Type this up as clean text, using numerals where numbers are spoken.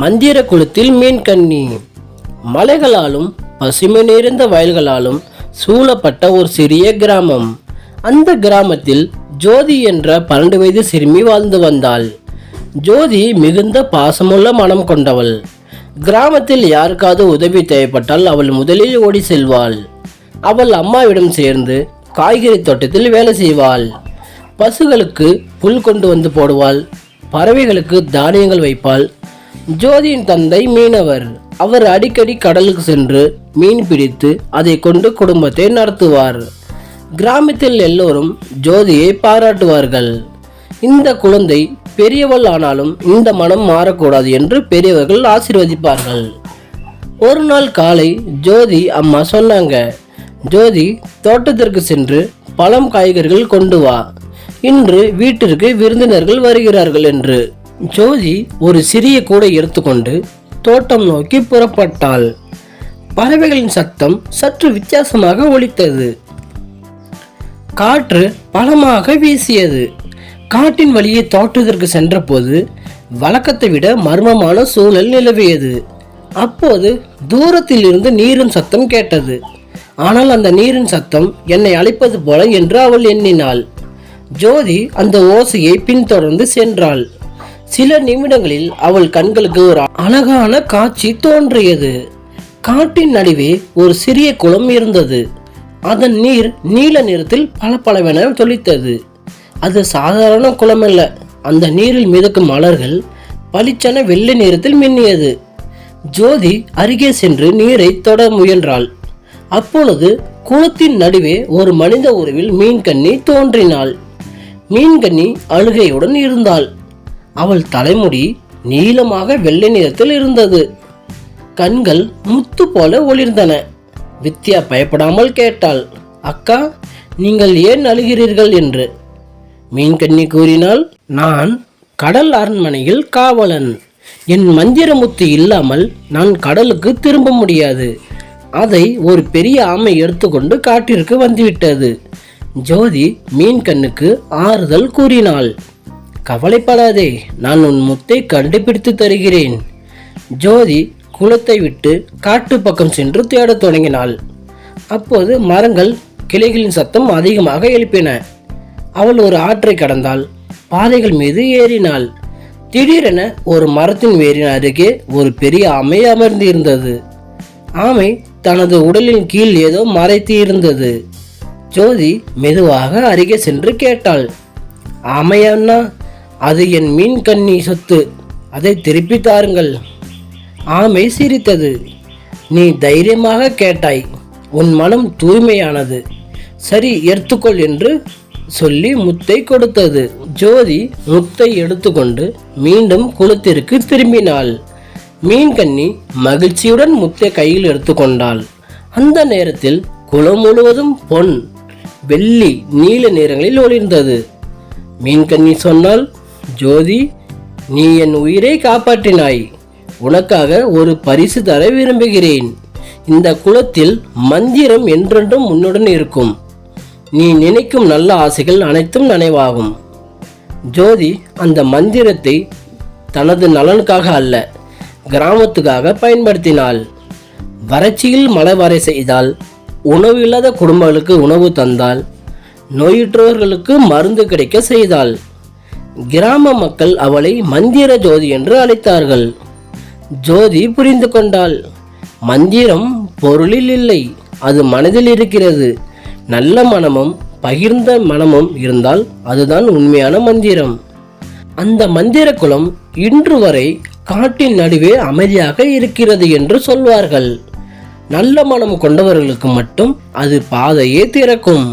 மந்திர குளத்தில் மீன்கண்ணி. மலைகளாலும் பசுமை நிறைந்த வயல்களாலும் சூழப்பட்ட ஒரு சிறிய கிராமம். அந்த கிராமத்தில் ஜோதி என்ற 12 வயது சிறுமி வாழ்ந்து வந்தாள். ஜோதி மிகுந்த பாசமுள்ள மனம் கொண்டவள். கிராமத்தில் யாருக்காவது உதவி தேவைப்பட்டால் அவள் முதலில் ஓடி செல்வாள். அவள் அம்மாவிடம் சேர்ந்து காய்கறி தோட்டத்தில் வேலை செய்வாள். பசுகளுக்கு புல் கொண்டு வந்து போடுவாள். பறவைகளுக்கு தானியங்கள் வைப்பாள். ஜோதியின் தந்தை மீனவர். அவர் அடிக்கடி கடலுக்கு சென்று மீன் பிடித்து அதை கொண்டு குடும்பத்தை நடத்துவார். கிராமத்தில் எல்லோரும் ஜோதியை பாராட்டுவார்கள். இந்த குழந்தை பெரியவள் ஆனாலும் இந்த மனம் மாறக்கூடாது என்று பெரியவர்கள் ஆசீர்வதிப்பார்கள். ஒரு நாள் காலை ஜோதி அம்மா சொன்னாங்க, ஜோதி தோட்டத்திற்கு சென்று பழம் காய்கறிகள் கொண்டு வா, இன்று வீட்டிற்கு விருந்தினர்கள் வருகிறார்கள் என்று. ஜோதி ஒரு சிறிய கூடை எடுத்துக்கொண்டு தோட்டம் நோக்கி புறப்பட்டாள். பறவைகளின் சத்தம் சற்று வித்தியாசமாக ஒலித்தது. காற்று பலமாக வீசியது. காட்டின் வழியே தோட்டத்திற்கு சென்றபோது வழக்கத்தை விட மர்மமான சூழல் நிலவியது. அப்போது தூரத்தில் இருந்து நீரின் சத்தம் கேட்டது. ஆனால் அந்த நீரின் சத்தம் என்னை அழைப்பது போல என்று அவள் எண்ணினாள். ஜோதி அந்த ஓசையை பின்தொடர்ந்து சென்றாள். சில நிமிடங்களில் அவள் கண்களுக்கு ஒரு அழகான காட்சி தோன்றியது. காட்டின் நடுவே ஒரு சிறிய குளம் இருந்தது. அதன் நீர் நீல நிறத்தில் பளபளவென ஜொலித்தது. அது சாதாரண குளம் அல்ல. அந்த நீரில் மிதக்கும் மலர்கள் பளிச்சென வெள்ளை நிறத்தில் மின்னியது. ஜோதி அருகே சென்று நீரை தொட முயன்றாள். அப்பொழுது குளத்தின் நடுவே ஒரு மனித உருவில் மீன்கண்ணி தோன்றினாள். மீன்கண்ணி அழுகையுடன் இருந்தாள். அவள் தலைமுடி நீளமாக வெள்ளை நிறத்தில் இருந்தது. கண்கள் முத்து போல ஒளிர்ந்தன. வித்யா பயப்படாமல் கேட்டாள், அக்கா, நீங்கள் ஏன் அழுகிறீர்கள் என்று. மீன்கண்ணி கூறினாள், நான் கடல் அரண்மனையில் காவலன். என் மந்திர முத்து இல்லாமல் நான் கடலுக்கு திரும்ப முடியாது. அதை ஒரு பெரிய ஆமை எடுத்துக்கொண்டு காட்டிற்கு வந்துவிட்டது. ஜோதி மீன்கண்ணுக்கு ஆறுதல் கூறினாள். கவலைப்படாதே, நான் உன் முத்தை கண்டுபிடித்து தருகிறேன். ஜோதி குளத்தை விட்டு காட்டு பக்கம் சென்று தேடத் தொடங்கினாள். அப்போது மரங்கள் கிளைகளின் சத்தம் அதிகமாக எழுப்பின. அவள் ஒரு ஆற்றை கடந்தாள். பாறைகள் மீது ஏறினாள். திடீரென ஒரு மரத்தின் வேரின் அருகே ஒரு பெரிய ஆமை அமர்ந்து இருந்தது. ஆமை தனது உடலின் கீழ் ஏதோ மறைத்து இருந்தது. ஜோதி மெதுவாக அருகே சென்று கேட்டாள், ஆமை அண்ணா, அது என் மீன்கண்ணி சொத்து, அதை திருப்பி தாருங்கள். ஆமை சிரித்தது. நீ தைரியமாக கேட்டாய், உன் மனம் தூய்மையானது, சரி எடுத்துக்கொள் என்று சொல்லி முத்தை கொடுத்தது. ஜோதி முத்தை எடுத்துக்கொண்டு மீண்டும் குளத்திற்கு திரும்பினாள். மீன்கண்ணி மகிழ்ச்சியுடன் முத்தை கையில் எடுத்துக்கொண்டாள். அந்த நேரத்தில் குளம் முழுவதும் பொன், வெள்ளி, நீல நிறங்களில் ஒளிர்ந்தது. மீன்கண்ணி சொன்னாள், ஜோதி, நீ என் உயிரை காப்பாற்றினாய். உனக்காக ஒரு பரிசு தர விரும்புகிறேன். இந்த குளத்தில் மந்திரம் என்றென்றும் உன்னுடன் இருக்கும். நீ நினைக்கும் நல்ல ஆசைகள் அனைத்தும் நனவாகும். ஜோதி அந்த மந்திரத்தை தனது நலனுக்காக அல்ல, கிராமத்துக்காக பயன்படுத்தினாள். வறட்சியில் மழை வர செய்தால், உணவு இல்லாத குடும்பங்களுக்கு உணவு தந்தால், நோயுற்றவர்களுக்கு மருந்து கிடைக்க செய்தாள். கிராம மக்கள் அவளை மந்திர ஜோதி என்று அழைத்தார்கள். ஜோதி புரிந்து கொண்டாள், மந்திரம் பொருளில் இல்லை, அது மனதில் இருக்கிறது. நல்ல மனமும் பகிர்ந்த மனமும் இருந்தால் அதுதான் உண்மையான மந்திரம். அந்த மந்திர குளம் இன்று வரை காட்டின் நடுவே அமைதியாக இருக்கிறது என்று சொல்வார்கள். நல்ல மனம் கொண்டவர்களுக்கு மட்டும் அது பாதையே திறக்கும்.